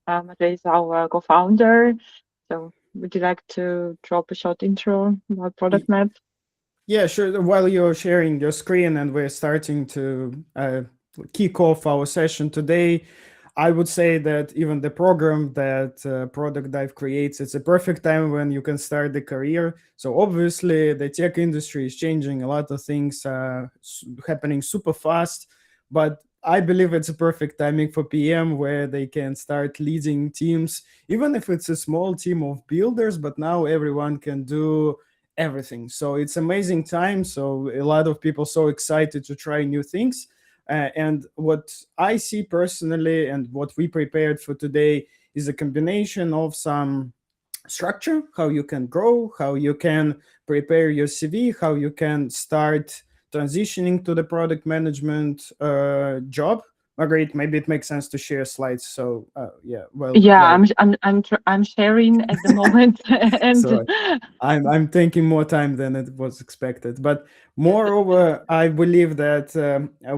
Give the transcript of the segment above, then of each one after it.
Matvey is our co-founder. So would you like to drop a short intro about Product Y- Map? Yeah, sure. While you're sharing your screen and we're starting to kick off our session today, I would say that even the program that Product Dive creates, it's a perfect time when you can start the career. So obviously, the tech industry is changing. A lot of things happening super fast, but I believe it's a perfect timing for PM where they can start leading teams, even if it's a small team of builders. But now everyone can do everything. So it's amazing time. So a lot of people so excited to try new things. And what I see personally and what we prepared for today is a combination of some structure, how you can grow, how you can prepare your CV, how you can start transitioning to the product management job. Margaret, maybe it makes sense to share slides. So yeah, Yeah, well, I'm sharing at the moment, and so I'm taking more time than it was expected. But yeah, moreover, I believe that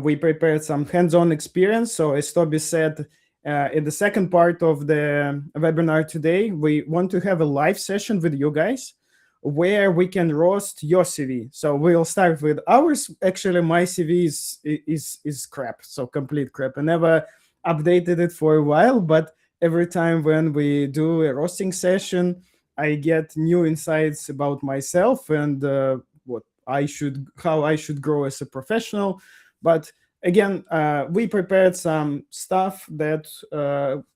we prepared some hands-on experience. So as Toby said, in the second part of the webinar today, we want to have a live session with you guys where we can roast your CV. So we'll start with ours. Actually, my CV is crap, so complete crap. I never updated it for a while, but every time when we do a roasting session, I get new insights about myself and how I should grow as a professional. But again, we prepared some stuff that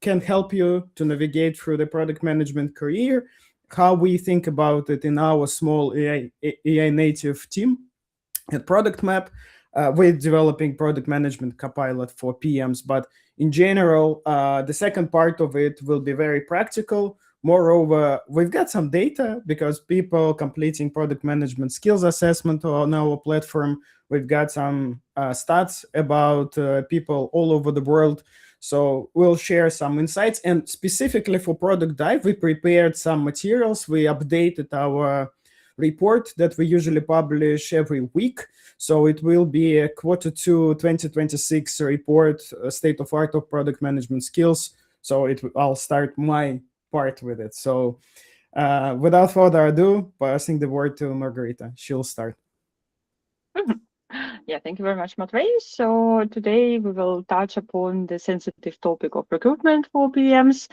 can help you to navigate through the product management career, how we think about it in our small AI native team at Product Map. We're developing product management copilot for PMs, but in general, the second part of it will be very practical. Moreover, we've got some data because people completing product management skills assessment on our platform. We've got some stats about people all over the world. So we'll share some insights. And specifically for Product Dive, we prepared some materials. We updated our report that we usually publish every week. So it will be a Q2 2026 report, state of art of product management skills. So I'll start my part with it. So without further ado, passing the word to Margarita. She'll start. yeah. Thank you very much, Matvey. So today we will touch upon the sensitive topic of recruitment for PMs,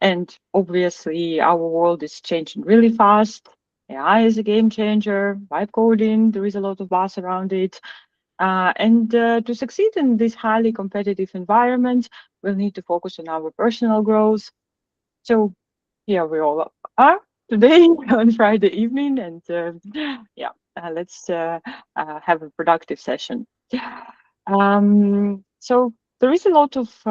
and obviously our world is changing really fast. AI is a game changer. Vibe coding, there is a lot of buzz around it. And to succeed in this highly competitive environment, we'll need to focus on our personal growth. So here we all are today on Friday evening, and yeah, let's have a productive session. So there is a lot of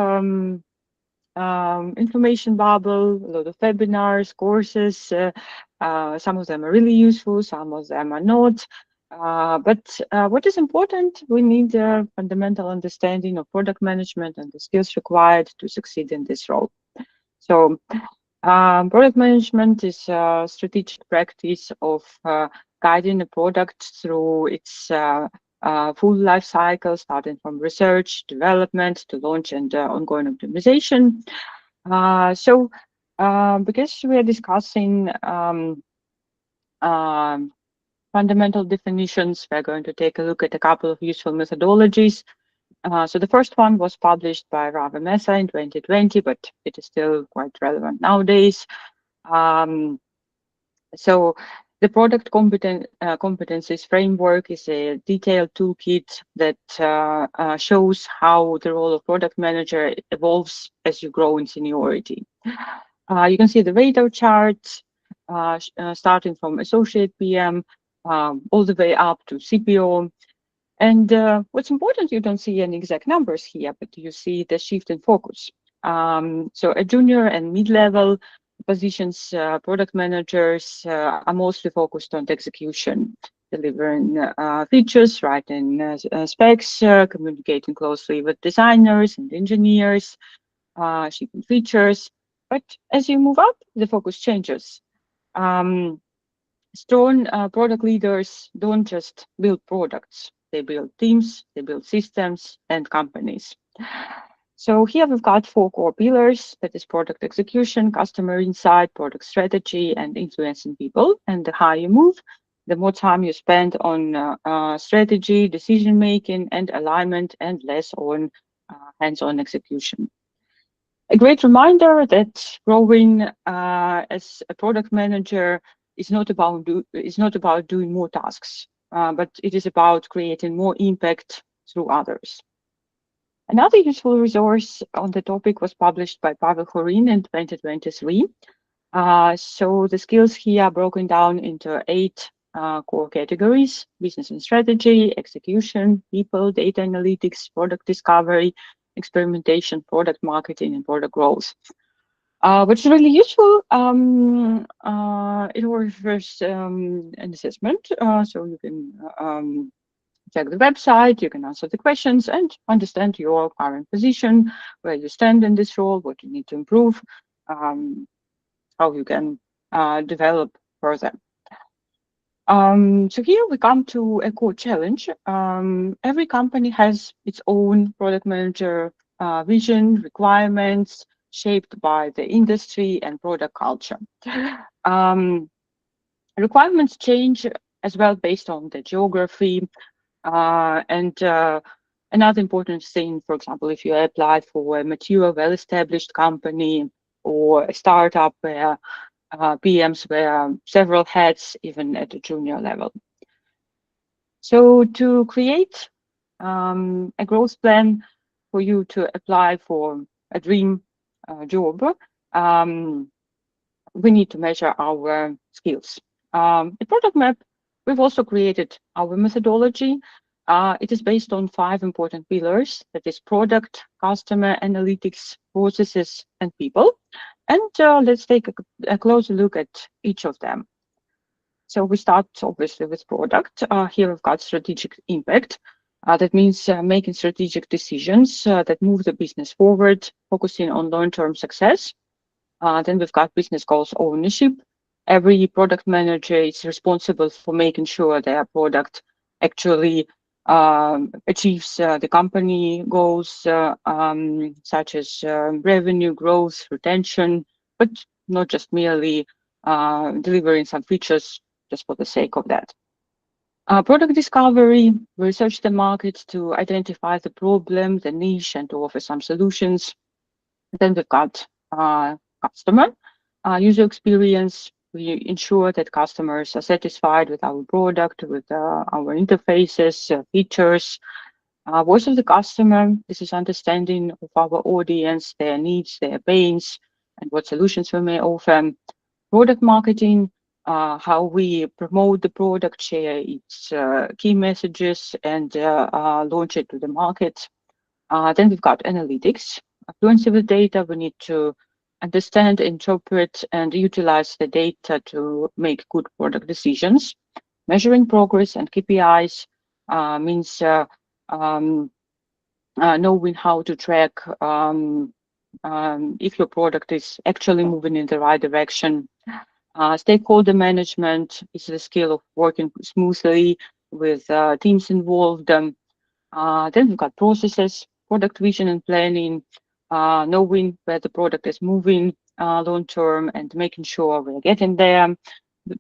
information bubble, a lot of webinars, courses. Some of them are really useful, some of them are not. But what is important, we need a fundamental understanding of product management and the skills required to succeed in this role. So product management is a strategic practice of guiding a product through its full life cycle, starting from research, development to launch and ongoing optimization. Because we are discussing um, fundamental definitions, we're going to take a look at a couple of useful methodologies. So the first one was published by Rava Mesa in 2020, but it is still quite relevant nowadays. So the product competencies framework is a detailed toolkit that shows how the role of product manager evolves as you grow in seniority. You can see the radar chart starting from associate PM all the way up to CPO. And what's important, you don't see any exact numbers here, but you see the shift in focus. So at junior and mid-level positions, product managers are mostly focused on the execution, delivering features, writing specs, communicating closely with designers and engineers, shipping features. But as you move up, the focus changes. Um, Strong product leaders don't just build products, they build teams, they build systems and companies. So here we've got four core pillars, that is product execution, customer insight, product strategy, and influencing people. And the higher you move, the more time you spend on strategy, decision making, and alignment, and less on hands-on execution. A great reminder that growing as a product manager is not about doing more tasks, but it is about creating more impact through others. Another useful resource on the topic was published by Pavel Horin in 2023. So the skills here are broken down into eight core categories: business and strategy, execution, people, data analytics, product discovery, experimentation, product marketing, and product growth. Which is really useful. It offers an assessment, so you can check the website, you can answer the questions and understand your current position, where you stand in this role, what you need to improve, um, how you can develop further. So here we come to a core challenge. Every company has its own product manager vision, requirements, shaped by the industry and product culture. Um, Requirements change as well based on the geography, and another important thing, for example, if you apply for a mature, well-established company or a startup where PMs wear several hats, even at a junior level. So to create a growth plan for you to apply for a dream job, um, we need to measure our skills. The product map, we've also created our methodology. It is based on five important pillars, that is product, customer, analytics, processes, and people. And let's take a closer look at each of them. So we start obviously with product. Here we've got strategic impact. That means making strategic decisions that move the business forward, focusing on long-term success. Then we've got business goals ownership. Every product manager is responsible for making sure their product actually achieves the company goals, such as revenue growth, retention, but not just merely delivering some features just for the sake of that. Product discovery, research the market to identify the problem, the niche, and to offer some solutions. Then we've got customer user experience. We ensure that customers are satisfied with our product, with our interfaces, features. Voice of the customer, this is understanding of our audience, their needs, their pains, and what solutions we may offer. Product marketing, how we promote the product, share its key messages, and launch it to the market. Then we've got analytics. Fluency with data, we need to understand, interpret, and utilize the data to make good product decisions. Measuring progress and KPIs means um, knowing how to track if your product is actually moving in the right direction. Stakeholder management is the skill of working smoothly with teams involved. Then we've got processes, product vision and planning, knowing where the product is moving long term and making sure we're getting there.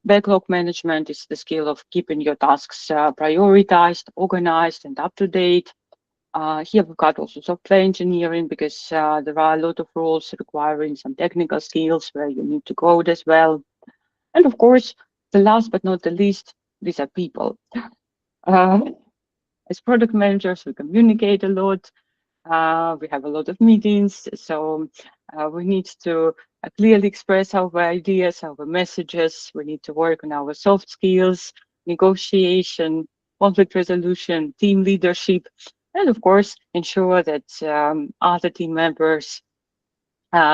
Backlog management is the skill of keeping your tasks prioritized, organized, and up to date. Here we've got also software engineering because there are a lot of roles requiring some technical skills where you need to code as well. And of course, the last but not the least, these are people. Uh, as product managers, we communicate a lot. We have a lot of meetings, so we need to clearly express our ideas, our messages. We need to work on our soft skills, negotiation, conflict resolution, team leadership, and of course, ensure that other team members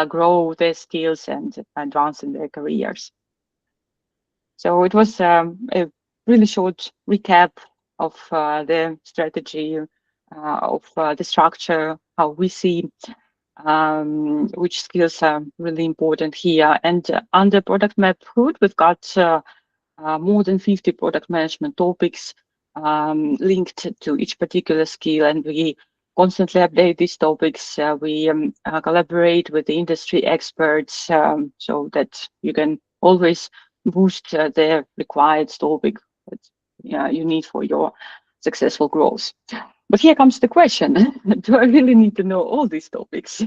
grow their skills and advance in their careers. So it was a really short recap of the strategy, of the structure, how we see which skills are really important here. And under product map hood, we've got more than 50 product management topics linked to each particular skill, and we constantly update these topics. We collaborate with the industry experts so that you can always boost the required topic that you need for your successful growth. But here comes the question: do I really need to know all these topics?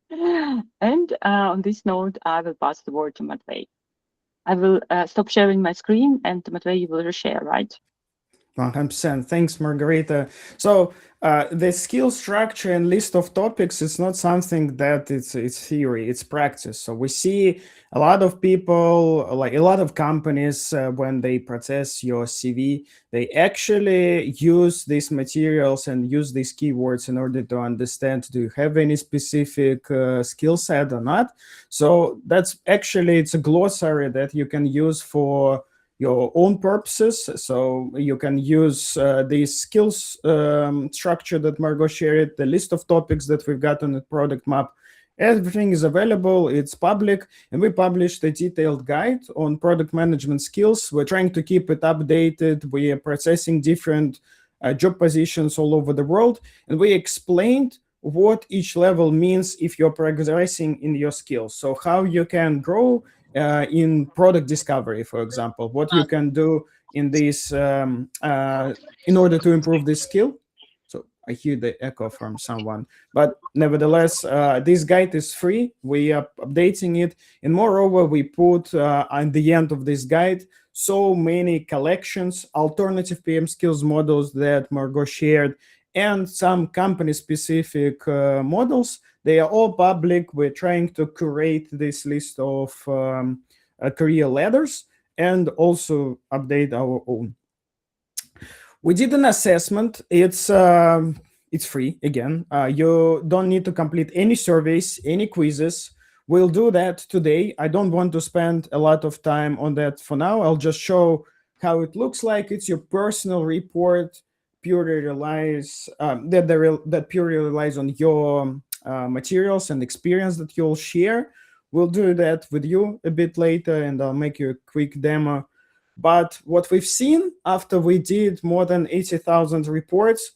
And on this note, I will pass the word to Matvey. I will stop sharing my screen, and Matvey, you will reshare, right? 100%. Thanks, Margarita. So the skill structure and list of topics is not something that it's theory, it's practice. So we see a lot of people, like a lot of companies, when they process your CV, they actually use these materials and use these keywords in order to understand, do you have any specific skill set or not? So that's actually, it's a glossary that you can use for your own purposes. So you can use the skills structure that Margot shared, the list of topics that we've got on the product map. Everything is available, it's public, and we published a detailed guide on product management skills. We're trying to keep it updated. We are processing different job positions all over the world, and we explained what each level means if you're progressing in your skills. So how you can grow in product discovery, for example, what you can do in this in order to improve this skill. So I hear the echo from someone, but nevertheless, this guide is free. We are updating it, and moreover, we put at the end of this guide so many collections, alternative PM skills models that Margot shared, and some company-specific models. They are all public. We're trying to curate this list of career ladders and also update our own. We did an assessment. It's free again. You don't need to complete any surveys, any quizzes. We'll do that today. I don't want to spend a lot of time on that for now. I'll just show how it looks like. It's your personal report. Purely relies that purely relies on your materials and experience that you'll share. We'll do that with you a bit later, and I'll make you a quick demo. But what we've seen after we did more than 80,000 reports,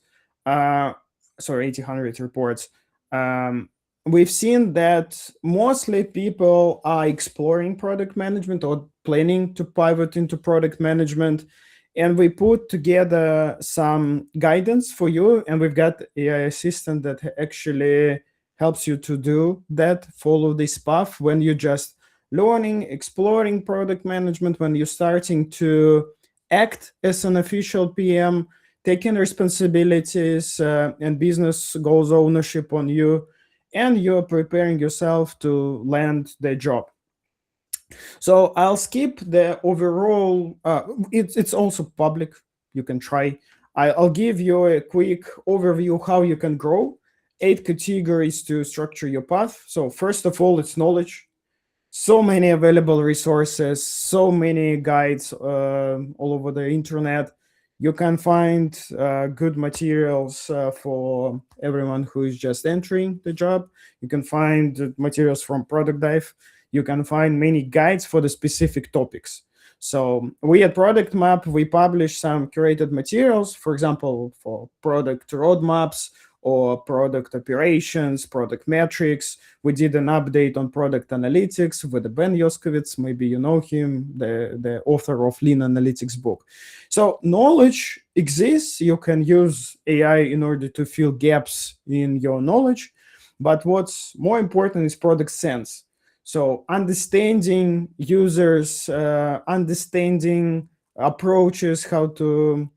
sorry, 800 reports, we've seen that mostly people are exploring product management or planning to pivot into product management. And we put together some guidance for you, and we've got AI assistant that actually helps you to do that, follow this path when you're just learning, exploring product management, when you're starting to act as an official PM, taking responsibilities and business goals ownership on you, and you're preparing yourself to land the job. So I'll skip the overall. It's also public. You can try. I'll give you a quick overview how you can grow. 8 categories to structure your path. So first of all, it's knowledge. So many available resources, so many guides all over the internet. You can find good materials for everyone who is just entering the job. You can find materials from ProductDive. You can find many guides for the specific topics. So we at Product Map, we publish some curated materials, for example, for product roadmaps or product operations, product metrics. We did an update on product analytics with Ben Yoskowitz. Maybe you know him, the author of Lean Analytics book. So knowledge exists. You can use AI in order to fill gaps in your knowledge. But what's more important is product sense. So understanding users, understanding approaches, how to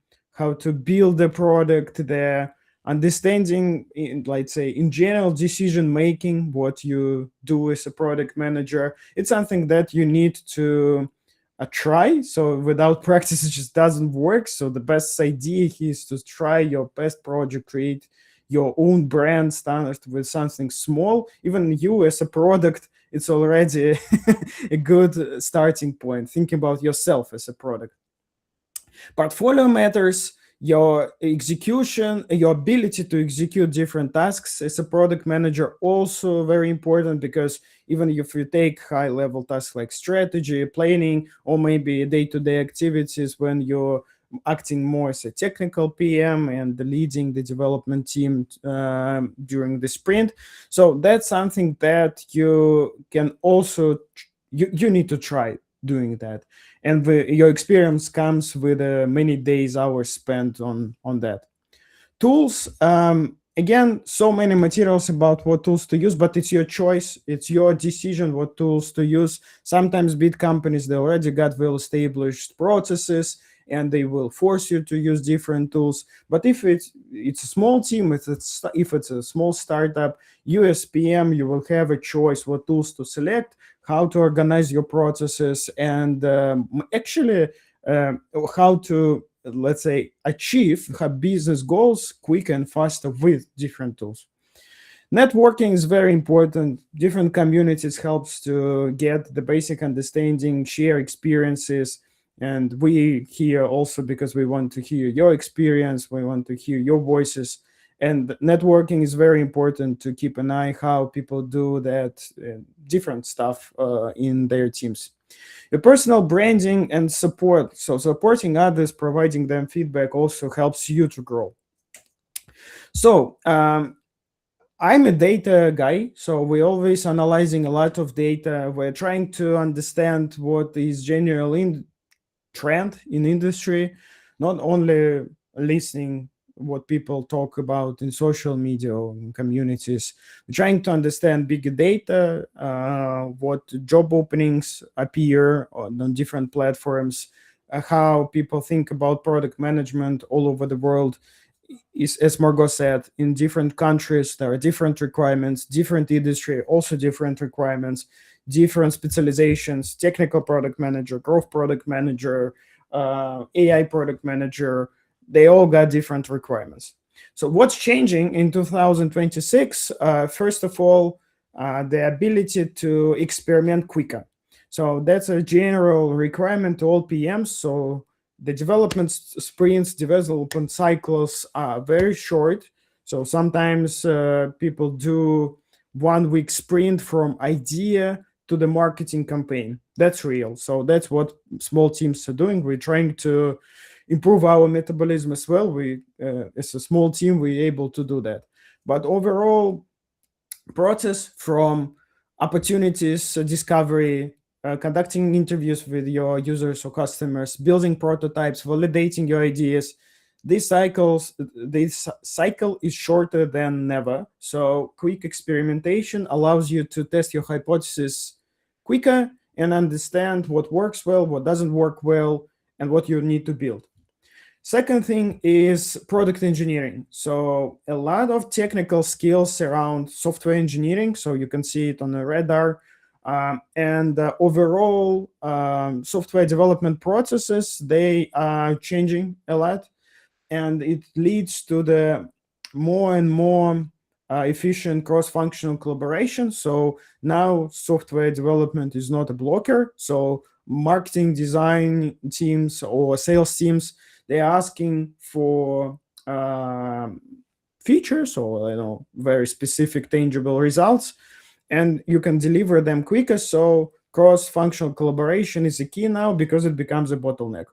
build the product, the understanding, let's say, in general decision making, what you do as a product manager. It's something that you need to try. So without practice, it just doesn't work. So the best idea is to try your best project, create your own brand, start with something small. Even you as a product, it's already a good starting point. Think about yourself as a product. Portfolio matters. Your execution, your ability to execute different tasks as a product manager, also very important, because even if you take high-level tasks like strategy, planning, or maybe day-to-day activities when you're acting more as a technical PM and leading the development team during the sprint. So that's something that you can also you need to try doing that, and your experience comes with many days, hours spent on that. Tools, again, so many materials about what tools to use, but it's your choice, it's your decision what tools to use. Sometimes big companies, they already got well established processes and they will force you to use different tools. But if it's a small team, if it's a small startup, you as PM, you will have a choice what tools to select, how to organize your processes, and actually how to, let's say, achieve business goals quicker and faster with different tools. Networking is very important. Different communities helps to get the basic understanding, share experiences, and we here also because we want to hear your experience, we want to hear your voices. And networking is very important to keep an eye how people do that different stuff in their teams. Your personal branding and support. So supporting others, providing them feedback also helps you to grow. So I'm a data guy, so we're always analyzing a lot of data. We're trying to understand what is general trend in industry, not only listening what people talk about in social media or in communities. We're trying to understand big data, what job openings appear on different platforms, how people think about product management all over the world. Is, as Margot said, in different countries there are different requirements, different industry also different requirements, different specializations: technical product manager, growth product manager, AI product manager. They all got different requirements. So what's changing in 2026? First of all, the ability to experiment quicker. So that's a general requirement to all PMs. So the development sprints, development cycles are very short. So sometimes people do 1 week sprint from idea to the marketing campaign. That's real. So that's what small teams are doing. We're trying to improve our metabolism as well. We, as a small team, we're able to do that. But overall, process from opportunities, discovery, conducting interviews with your users or customers, building prototypes, validating your ideas. This cycle is shorter than never. So quick experimentation allows you to test your hypothesis quicker and understand what works well, what doesn't work well, and what you need to build. Second thing is product engineering. So a lot of technical skills around software engineering. So you can see it on the radar. And overall software development processes, they are changing a lot. And it leads to the more and more efficient cross-functional collaboration. So now software development is not a blocker. So marketing, design teams or sales teams, they're asking for features or very specific tangible results, and you can deliver them quicker. So cross-functional collaboration is a key now because it becomes a bottleneck.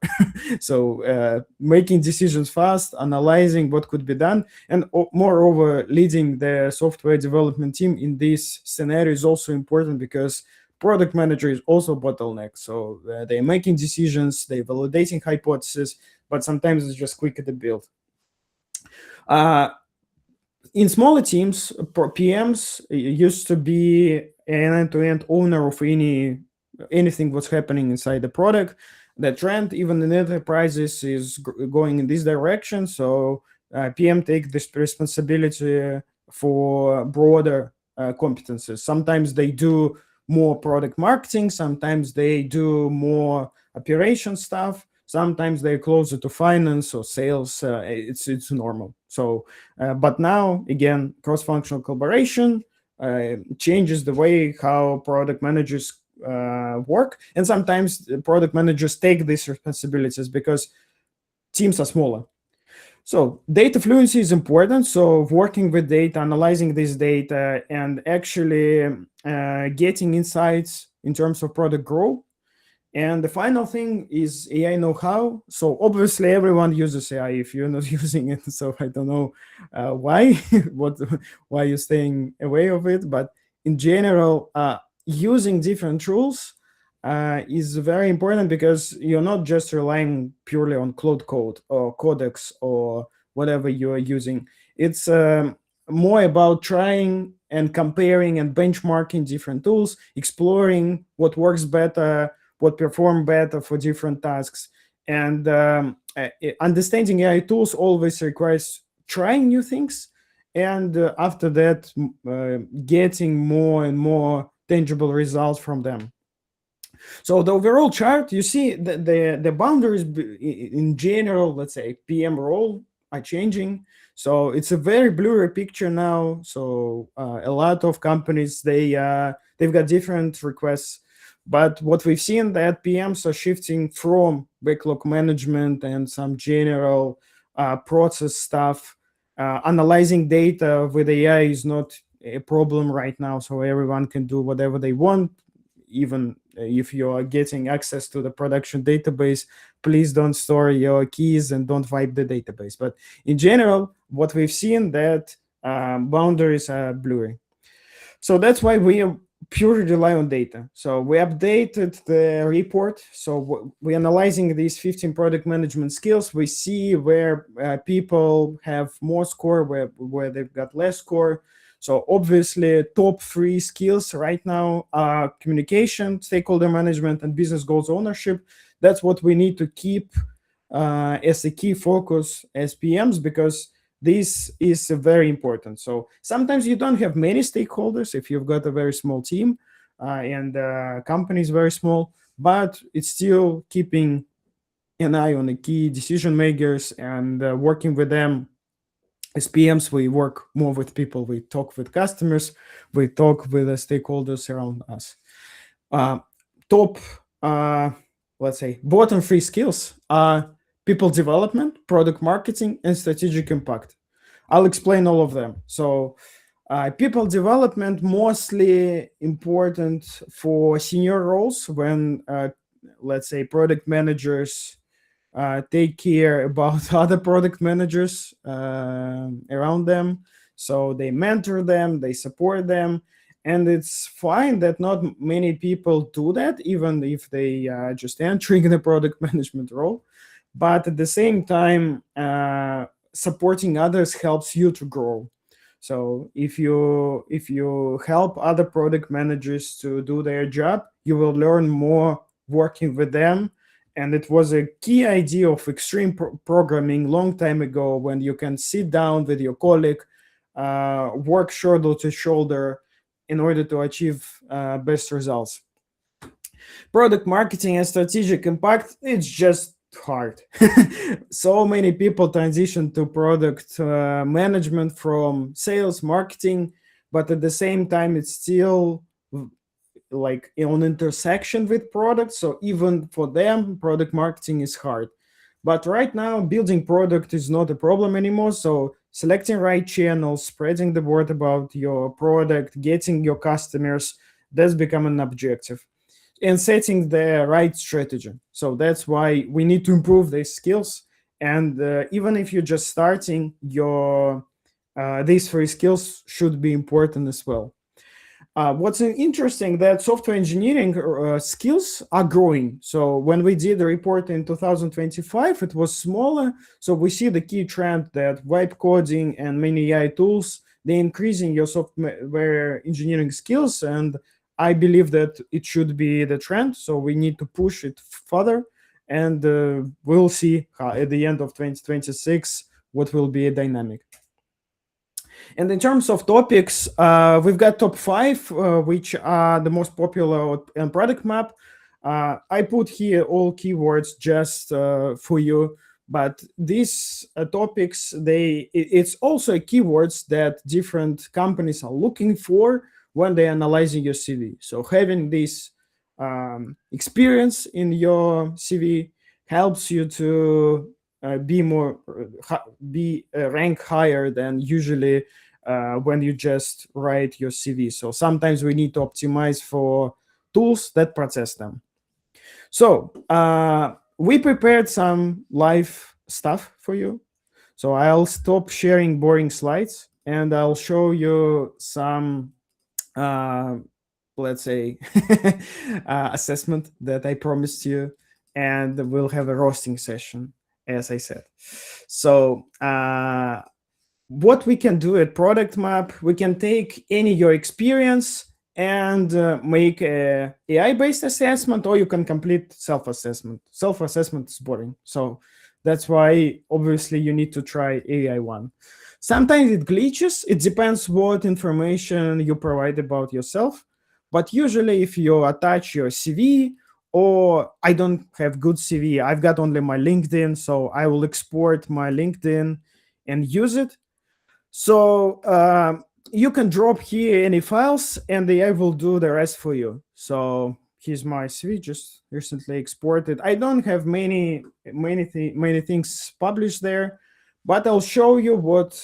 So making decisions fast, analyzing what could be done, and moreover, leading the software development team in this scenario is also important because product manager is also bottleneck. So they're making decisions, they're validating hypotheses, but sometimes it's just quicker to build. In smaller teams, PMs used to be an end-to-end owner of anything what's happening inside the product. The trend, even in enterprises, is going in this direction. So PM take this responsibility for broader competences. Sometimes they do more product marketing, sometimes they do more operation stuff, sometimes they're closer to finance or sales. It's normal. So but now again, cross-functional collaboration changes the way how product managers work, and sometimes product managers take these responsibilities because teams are smaller. So data fluency is important. So working with data, analyzing this data, and actually getting insights in terms of product growth. And the final thing is AI know-how. So obviously everyone uses AI if you're not using it. So I don't know why, what, why you're staying away of it. But in general, using different tools is very important because you're not just relying purely on Cloud Code or Codex or whatever you are using. It's more about trying and comparing and benchmarking different tools, exploring what works better, what perform better for different tasks. And understanding AI tools always requires trying new things, and after that, getting more and more tangible results from them. So the overall chart, you see the boundaries in general, let's say PM role are changing. So it's a very blurry picture now. So a lot of companies they've got different requests, but what we've seen that PMs are shifting from backlog management and some general process stuff. Analyzing data with AI is not a problem right now, so everyone can do whatever they want. Even if you are getting access to the production database, please don't store your keys and don't wipe the database. But in general, what we've seen that boundaries are blurry. So that's why we purely rely on data. So we updated the report. So we're analyzing these 15 product management skills. We see where people have more score, where they've got less score. So obviously, top three skills right now are communication, stakeholder management, and business goals ownership. That's what we need to keep as a key focus as PMs, because this is very important. So sometimes you don't have many stakeholders if you've got a very small team and company is very small, but it's still keeping an eye on the key decision makers and working with them. As PMs, we work more with people. We talk with customers. We talk with the stakeholders around us. Top, let's say, bottom three skills are people development, product marketing, and strategic impact. I'll explain all of them. So, people development mostly important for senior roles when, let's say, product managers take care about other product managers around them. So they mentor them, they support them, and it's fine that not many people do that, even if they just entering the product management role. But at the same time, supporting others helps you to grow. So if you help other product managers to do their job, you will learn more working with them. And it was a key idea of extreme programming long time ago, when you can sit down with your colleague, work shoulder to shoulder in order to achieve best results. Product marketing and strategic impact, it's just hard. So many people transition to product management from sales marketing, but at the same time it's still like on intersection with products. So even for them, product marketing is hard. But right now, building product is not a problem anymore. So selecting right channels, spreading the word about your product, getting your customers, that's become an objective. And setting the right strategy. So that's why we need to improve these skills. And even if you're just starting, your these three skills should be important as well. What's interesting that software engineering skills are growing. So when we did the report in 2025, it was smaller. So we see the key trend that vibe coding and many AI tools, they're increasing your software engineering skills. And I believe that it should be the trend. So we need to push it further. And we'll see at the end of 2026 what will be a dynamic. And in terms of topics, we've got top five, which are the most popular on product map. I put here all keywords just for you, but these topics, it's also keywords that different companies are looking for when they're analyzing your CV. So having this experience in your CV helps you to be rank higher than usually when you just write your CV. So sometimes we need to optimize for tools that process them. So we prepared some live stuff for you. So I'll stop sharing boring slides and I'll show you some, uh, let's say, assessment that I promised you, and we'll have a roasting session, as I said. So what we can do at Product Map, we can take any your experience and make a AI-based assessment, or you can complete self-assessment. Self-assessment is boring, so that's why obviously you need to try AI one. Sometimes it glitches. It depends what information you provide about yourself. But usually, if you attach your CV, or I don't have good CV, I've got only my LinkedIn, so I will export my LinkedIn and use it. So you can drop here any files and the AI will do the rest for you. So here's my CV, just recently exported. I don't have many things published there, but I'll show you what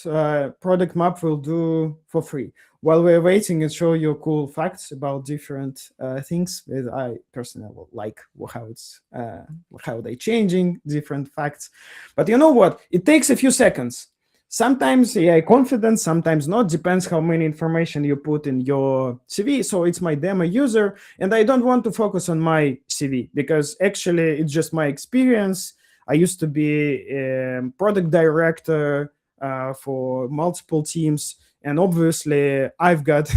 Product Map will do for free. While we're waiting, and show you cool facts about different things that I personally like, how they changing different facts. But you know what? It takes a few seconds. Sometimes AI confident, sometimes not. Depends how many information you put in your CV. So it's my demo user, and I don't want to focus on my CV because actually it's just my experience. I used to be a product director for multiple teams, and obviously I've got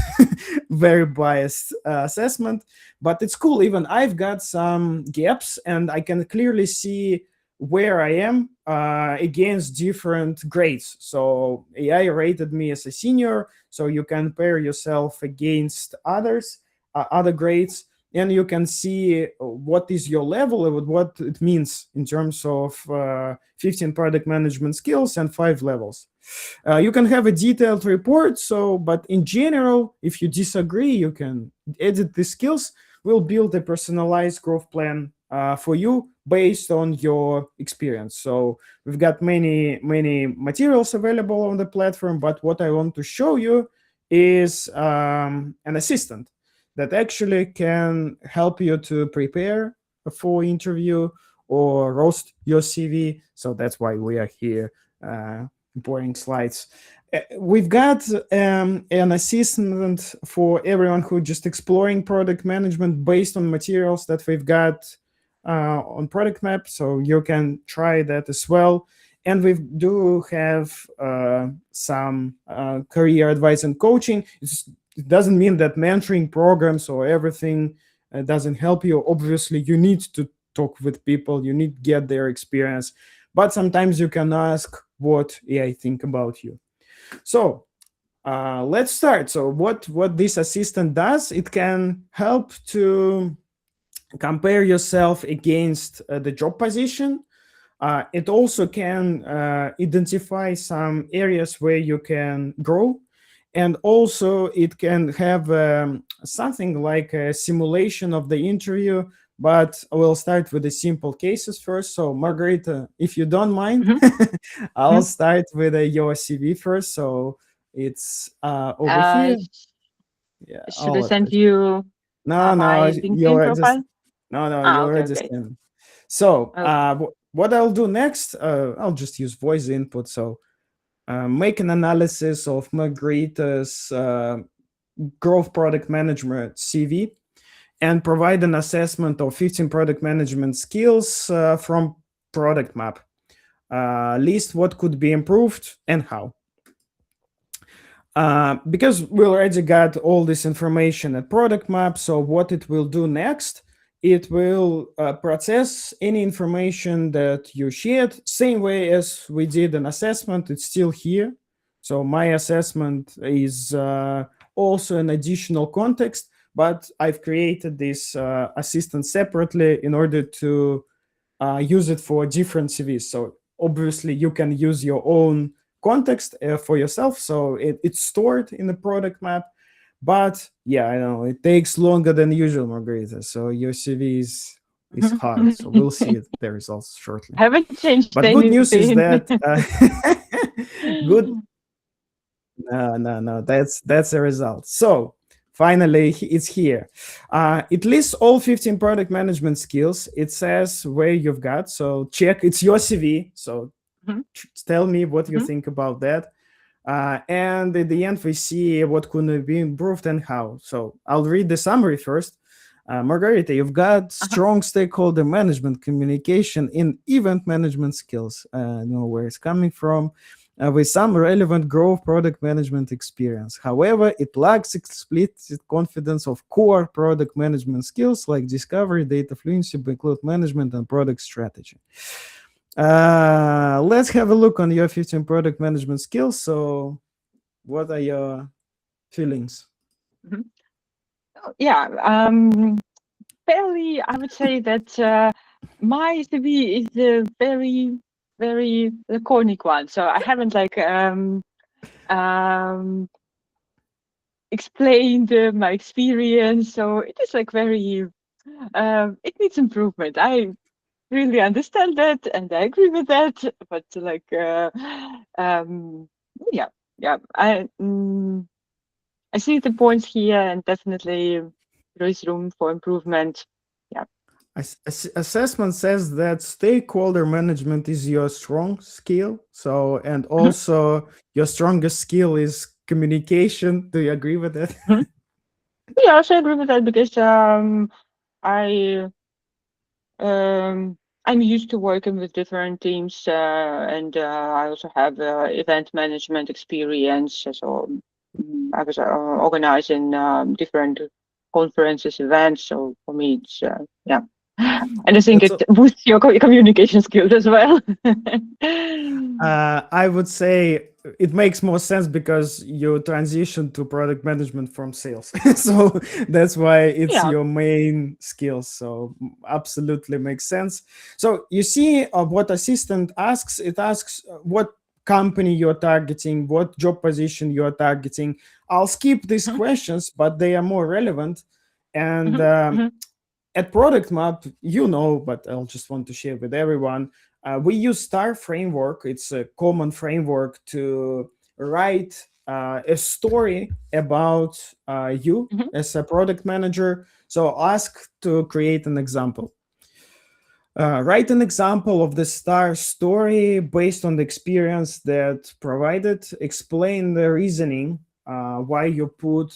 very biased assessment. But it's cool. Even I've got some gaps, and I can clearly see where I am against different grades. So AI rated me as a senior, so you can compare yourself against other grades, and you can see what is your level and what it means in terms of 15 product management skills and 5 levels. You can have a detailed report. So, but in general, if you disagree, you can edit the skills. We'll build a personalized growth plan for you based on your experience. So we've got many materials available on the platform, but what I want to show you is an assistant that actually can help you to prepare for interview or roast your CV. So that's why we are here, boring slides. We've got an assistant for everyone who just exploring product management based on materials that we've got on Product Map, so you can try that as well. And we do have some career advice and coaching. It doesn't mean that mentoring programs or everything doesn't help you. Obviously, you need to talk with people. You need to get their experience. But sometimes you can ask what AI think about you. So let's start. So what this assistant does, it can help to compare yourself against the job position. It also can identify some areas where you can grow. And also it can have something like a simulation of the interview, but we'll start with the simple cases first. So Margarita, if you don't mind, Mhm. I'll Mhm. start with your CV first. So it's over Uh, here. sh- Yeah, should I I'll send attach. you No, no, my you LinkedIn already profile? no, you Ah, okay, already okay. sent. So Okay. what I'll do next, I'll just use voice input. So make an analysis of Margarita's growth product management CV and provide an assessment of 15 product management skills from Product Map. List what could be improved and how. Because we already got all this information at Product Map, so what it will do next, it will process any information that you shared, same way as we did an assessment, it's still here. So my assessment is also an additional context, but I've created this assistant separately in order to use it for different CVs. So obviously you can use your own context for yourself. So it's stored in the product map. But yeah, I know it takes longer than usual, Margarita. So your CV is hard. So we'll see the results shortly. Haven't changed But good news is anything. that good. No, that's a result. So finally it's here. It lists all 15 product management skills. It says where you've got. So check. It's your CV. So Mhm, tell me what you mhm, think about that. And at the end, we see what could be improved and how. So I'll read the summary first. Margarita, you've got uh-huh, strong stakeholder management, communication, and event management skills. Know where it's coming from. With some relevant growth product management experience. However, it lacks explicit confidence of core product management skills like discovery, data fluency, backlog management, and product strategy. Let's have a look on your 15 product management skills. So, what are your feelings? mhm. Oh, yeah, fairly, I would say that my CV is a very, very laconic one. So I haven't like um, explained my experience. So it is like very, it needs improvement. I really understand that and I agree with that. But like, um, yeah, yeah, I see the points here, and definitely there is room for improvement. Yeah. Assessment says that stakeholder management is your strong skill. So, and Mhm, also your strongest skill is communication. Do you agree with that? mhm. Yeah, I also agree with that because I I'm used to working with different teams, and I also have event management experience. So I was organizing different conferences, events. So for me, it's yeah, and I think That's it boosts your communication skills as well. I would say it makes more sense because you transition to product management from sales. So that's why it's Yeah. your main skill. So absolutely makes sense. So you see what assistant asks, it asks what company you're targeting, what job position you're targeting. I'll skip these Mhm, questions, but they are more relevant. And mhm, mhm, at product map, but I'll just want to share with everyone. We use star framework. It's a common framework to write a story about you mhm, as a product manager. So ask to create an example. Write an example of the star story based on the experience that provided. Explain the reasoning why you put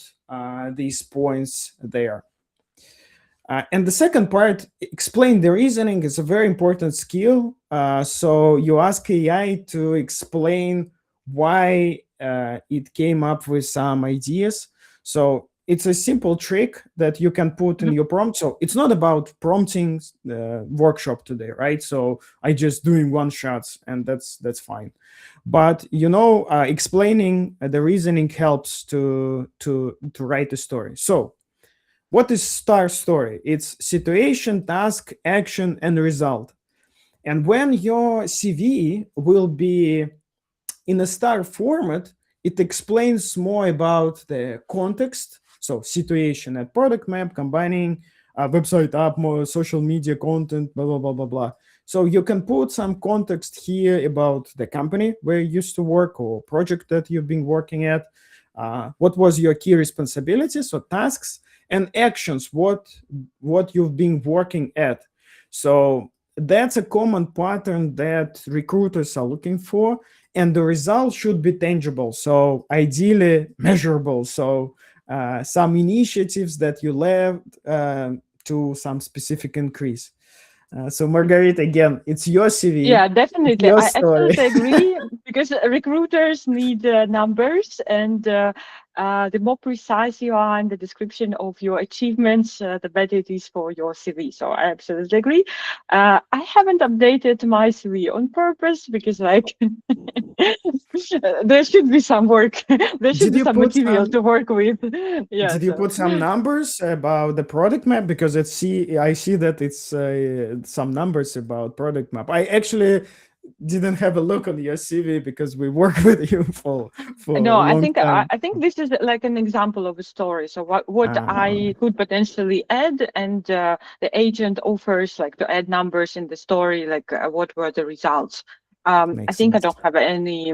these points there. And the second part, explain the reasoning, is a very important skill. So you ask AI to explain why it came up with some ideas. So it's a simple trick that you can put in mhm. your prompt. So it's not about prompting the workshop today, right? So I just doing one shots and that's fine. But explaining the reasoning helps to write a story. So what is star story? It's situation, task, action, and result. And when your CV will be in a star format, it explains more about the context. So situation and product map, combining website app, more social media content, blah, blah, blah, blah, blah. So you can put some context here about the company where you used to work or project that you've been working at. What was your key responsibilities or tasks and actions, what you've been working at. So that's a common pattern that recruiters are looking for, and the result should be tangible, so ideally measurable. So some initiatives that you led to some specific increase. So Margarita, again, it's your CV, Yeah, it's definitely. your I story. absolutely agree because recruiters need numbers, and the more precise you are in the description of your achievements, the better it is for your CV. So I absolutely agree. I haven't updated my CV on purpose because, like, there should be some work. There should did be you some put material some to work with. Yeah. did you So. put some numbers about the product map? Because I see that it's some numbers about product map. I actually didn't have a look on your CV because we work with you for No, a I long think time. I think this is like an example of a story. So what I Okay. could potentially add, and the agent offers like to add numbers in the story, like what were the results. I Makes think I sense. don't have any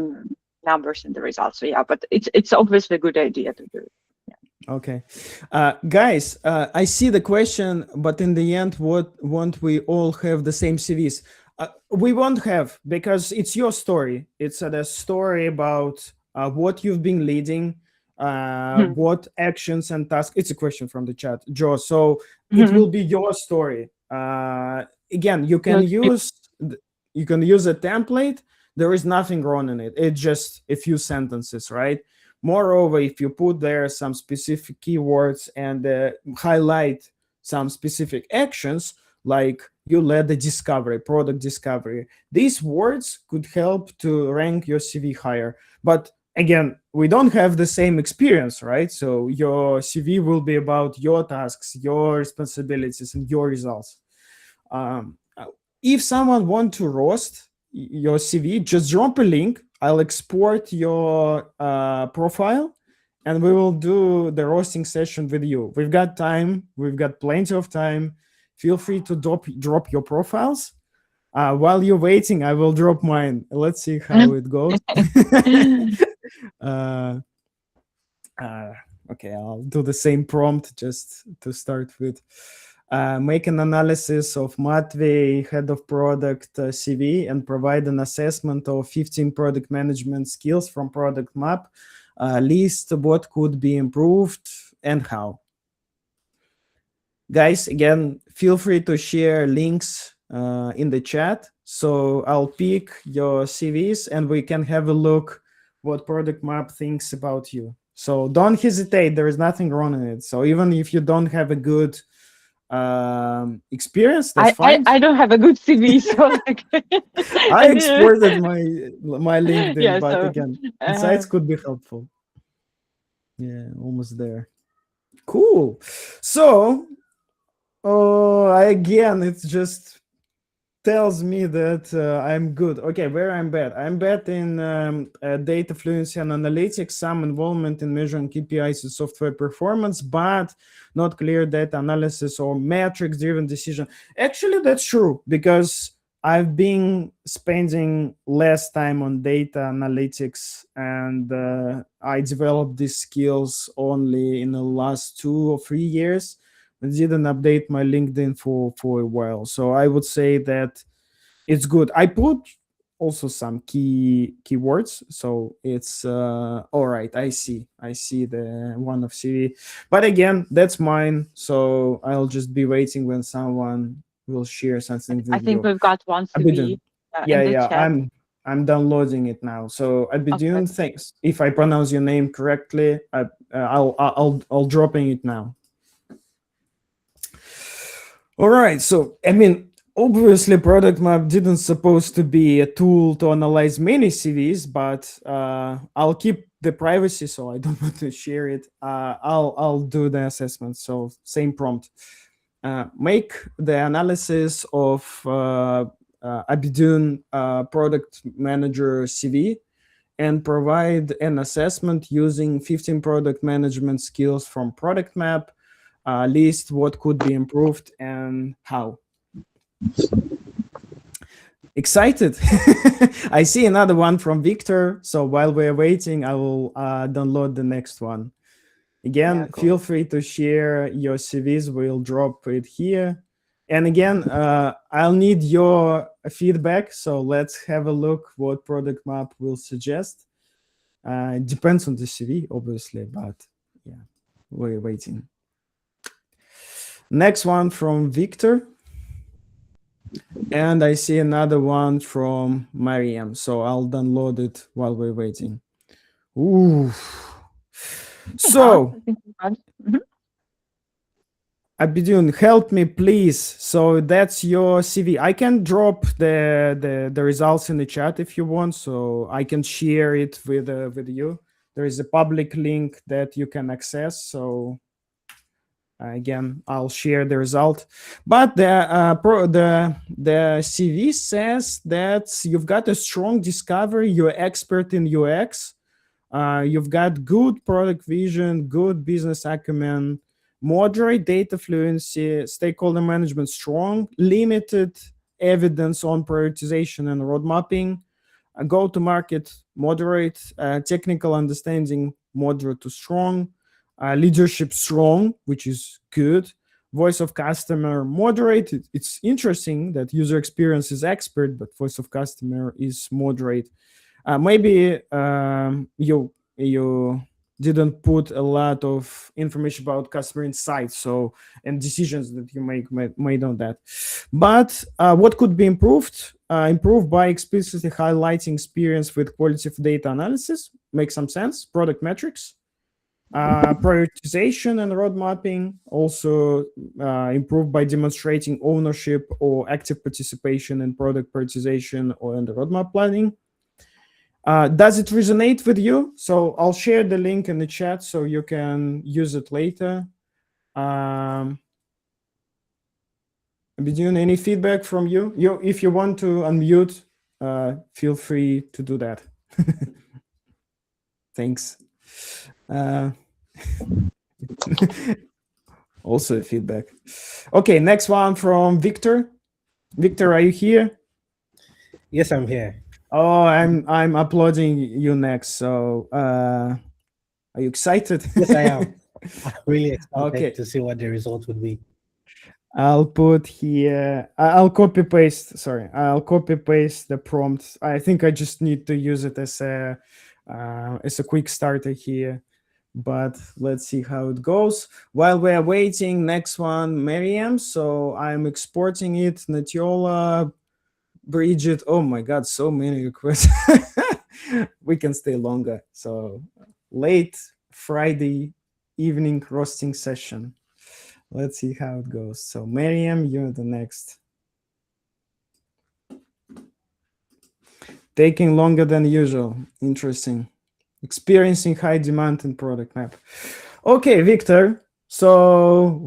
numbers in the results. So yeah, but it's obviously a good idea to do it. Okay. Guys, I see the question, but in the end, what won't we all have the same CVs? We won't have, because it's your story. It's a story about what you've been leading, what actions and tasks. It's a question from the chat, Joe. So it will be your story. Again, Good. you can use a template. There is nothing wrong in it. It's just a few sentences, right? Moreover, if you put there some specific keywords and highlight some specific actions, like you led the discovery, product discovery, these words could help to rank your CV higher. But again, we don't have the same experience, right? So your CV will be about your tasks, your responsibilities, and your results. If someone want to roast your CV, just drop a link. I'll export your profile, and we will do the roasting session with you. We've got time. We've got plenty of time. Feel free to drop your profiles. While you're waiting, I will drop mine. Let's see how it goes. uh, okay, I'll do the same prompt just to start with. Make an analysis of Matvey, head of product CV, and provide an assessment of 15 product management skills from product map. List what could be improved and how. Guys, again, feel free to share links in the chat. So I'll pick your CVs and we can have a look what product map thinks about you. So don't hesitate. There is nothing wrong in it. So even if you don't have a good experience, that's fine. I don't have a good CV, so like, I exported my LinkedIn, yeah. but So again, uh, insights could be helpful. Yeah, almost there. Cool. So again, it's just tells me that I'm good. Okay, where I'm bad? I'm bad in data fluency and analytics, some involvement in measuring KPIs and software performance, but not clear data analysis or metrics driven decision. Actually, that's true, because I've been spending less time on data analytics, and I developed these skills only in the last 2 or 3 years. I didn't update my LinkedIn for a while, so I would say that it's good. I put also some keywords, so it's all right. I see the one of CV, but again, that's mine. So I'll just be waiting when someone will share something I with think you. we've got one CV Abidun, in yeah, the yeah, chat. I'm downloading it now. So Okay. Abidun, thanks. If I pronounce your name correctly, I'll dropping it now. All right. So, I mean, obviously, product map didn't supposed to be a tool to analyze many CVs, but I'll keep the privacy, so I don't want to share it. I'll do the assessment. So, same prompt. Make the analysis of Abidun product manager CV and provide an assessment using 15 product management skills from product map. List what could be improved and how. Excited. I see another one from Victor. So while we're waiting, I will download the next one. Yeah. Again, Cool. feel free to share your CVs. We'll drop it here. And again, I'll need your feedback. So let's have a look what product map will suggest. It depends on the CV, obviously, but yeah, we're waiting. Next one from Victor. And I see another one from Mariam. So I'll download it while we're waiting. Ooh. Yeah. So I think we've got. Mhm. Abidun, help me, please. So that's your CV. I can drop the results in the chat if you want, so I can share it with you. There is a public link that you can access. So again, I'll share the result. But the CV says that you've got a strong discovery. You're expert in UX. You've got good product vision, good business acumen, moderate data fluency, stakeholder management strong, limited evidence on prioritization and road mapping, go to market moderate, technical understanding moderate to strong, leadership strong, which is good. Voice of customer moderate. It's interesting that user experience is expert, but voice of customer is moderate. Maybe you didn't put a lot of information about customer insights, so and decisions that you made on that. But what could be improved? Improved by explicitly highlighting experience with quality of data analysis. Makes some sense. Product metrics, prioritization and road mapping, also improved by demonstrating ownership or active participation in product prioritization or in the roadmap planning. Does it resonate with you? So I'll share the link in the chat so you can use it later. Bidun, any feedback from you? If you want to unmute, feel free to do that. Thanks. Also feedback. Okay, next one from Victor. Victor, are you here? Yes, I'm here. Oh, I'm uploading you next. So, are you excited? Yes, I am. I'm really excited Okay. to see what the result would be. I'll put here. I'll copy paste. Sorry, I'll copy paste the prompt. I think I just need to use it as a quick starter here. But let's see how it goes. While we're waiting, next one, Miriam. So I'm exporting it. Natiola, Bridget. Oh my God, so many requests. We can stay longer. So late Friday evening roasting session. Let's see how it goes. So Miriam, you're the next. Taking longer than usual. Interesting. Experiencing high demand in product map. Okay, Victor. So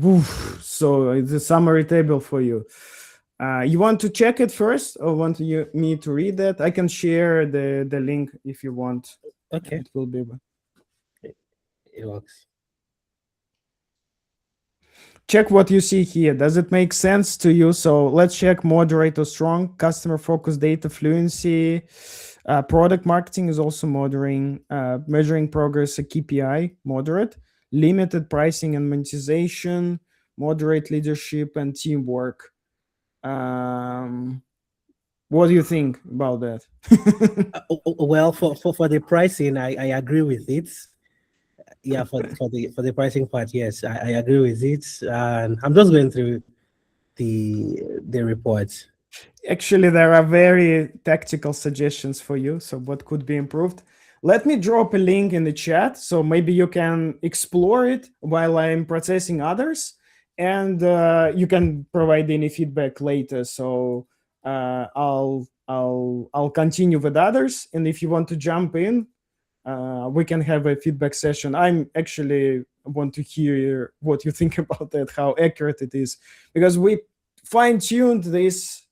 it's a summary table for you. You want to check it first, or want me to read that? I can share the link if you want. Okay. It will be. It works. Check what you see here. Does it make sense to you? So let's check moderate or strong. Customer focus, data fluency. Product marketing is also moderating. Measuring progress, a KPI, moderate. Limited pricing and monetization, moderate leadership and teamwork. What do you think about that? Well, for the pricing, I agree with it. Yeah, for the pricing part, yes, I agree with it. And I'm just going through the reports. Actually, there are very tactical suggestions for you. So what could be improved? Let me drop a link in the chat, so maybe you can explore it while I'm processing others, and you can provide any feedback later. So I'll continue with others, and if you want to jump in, we can have a feedback session. I'm actually want to hear what you think about that, how accurate it is, because we fine-tuned this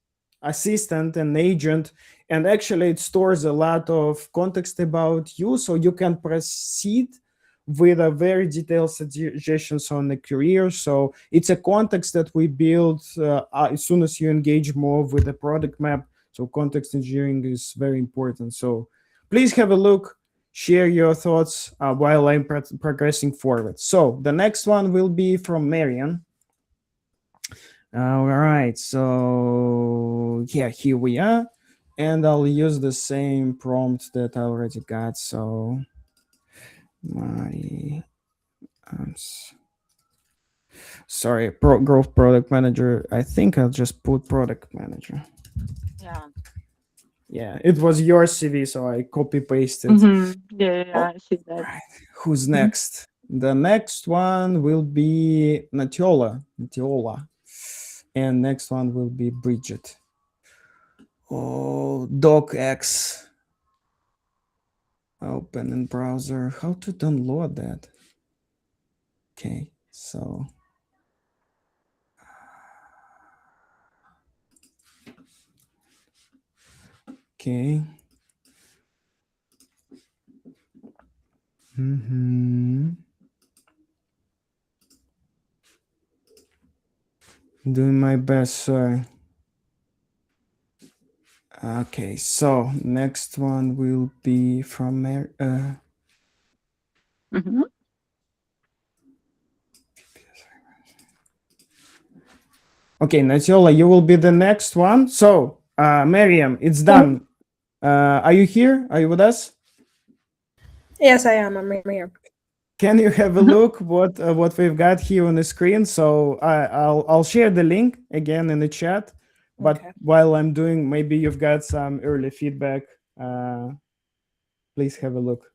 assistant and agent, and actually it stores a lot of context about you, so you can proceed with a very detailed suggestions on the career. So it's a context that we build as soon as you engage more with the product map. So context engineering is very important. So please have a look, share your thoughts while I'm progressing forward. So the next one will be from Marian. All right, so yeah, here we are, and I'll use the same prompt that I already got. So my sorry, growth product manager. I think I'll just put product manager. Yeah. Yeah, it was your CV, so I copy pasted. Yeah, I see that. Right. Who's next? The next one will be Natiola. And next one will be Bridget. Oh, docx. Open in browser. How to download that? Okay, so okay. Doing my best, sorry. Okay, so next one will be from Okay, Natiola, you will be the next one. So, Miriam, it's done. Are you here? Are you with us? Yes, I am. I'm here. Can you have a look what we've got here on the screen? So I'll share the link again in the chat. But Okay. while I'm doing, maybe you've got some early feedback. Please have a look.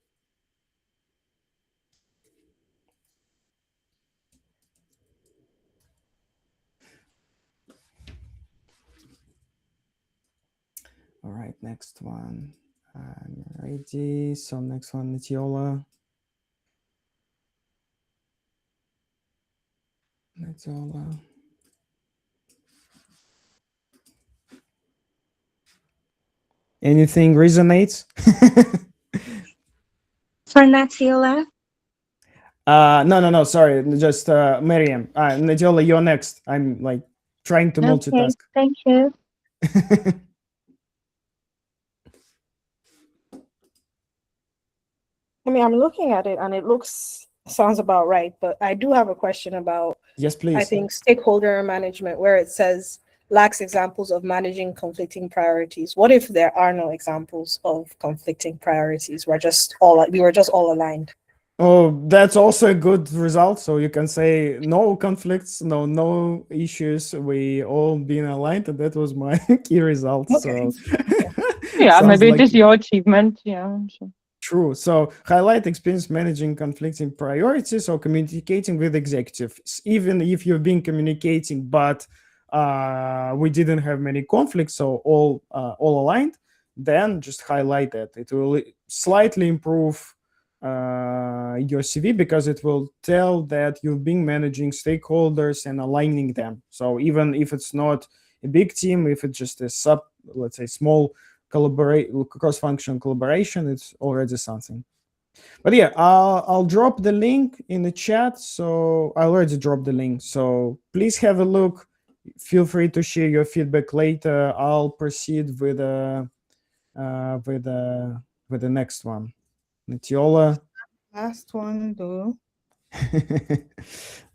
All right, next one. I'm ready. So next one, Natiola. Natiola. Anything resonates? For Natila? No. Sorry, just Miriam. Natiola, you're next. I'm like trying to Okay, multitask. thank you. I mean, I'm looking at it and it sounds about right, but I do have a question about, Yes, I please. think, stakeholder management, where it says lacks examples of managing conflicting priorities. What if there are no examples of conflicting priorities? We were just all aligned. Oh, that's also a good result. So you can say no conflicts, no issues. We all been aligned, and that was my key result. Okay. So Yeah, sounds maybe it like is your achievement. Yeah. So. true. So highlight experience managing conflicting priorities or communicating with executives. Even if you've been communicating, but we didn't have many conflicts, so all aligned, then just highlight that. It will slightly improve your CV because it will tell that you've been managing stakeholders and aligning them. So even if it's not a big team, if it's just a let's say small cross-function collaboration, it's already something. But yeah, I'll drop the link in the chat. So I already dropped the link. So please have a look. Feel free to share your feedback later. I'll proceed with the next one. Natiola. Last one though.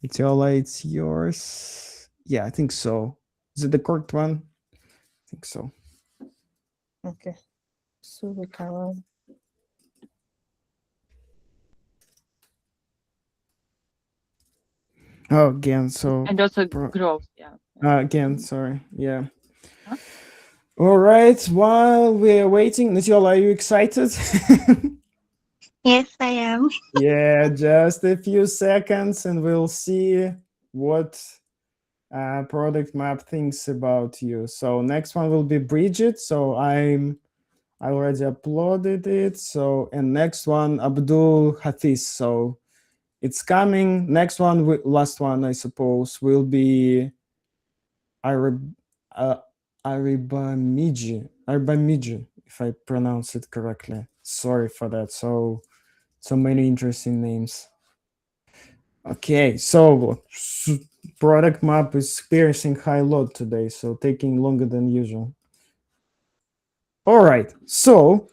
Natiola, it's yours. Yeah, I think so. Is it the correct one? I think so. Okay. So we can. Oh, again, so And also growth. Yeah. again, sorry. Yeah. Huh? All right. While we're waiting, Natiola, are you excited? Yes, I am. Yeah, just a few seconds, and we'll see what product map thinks about you. So next one will be Bridget. So I already uploaded it. So and next one Abdul Hafiz. So it's coming. Next one, last one, I suppose, will be Aribamiji, if I pronounce it correctly. Sorry for that. So many interesting names. Okay, so product map is experiencing high load today, so taking longer than usual. All right, so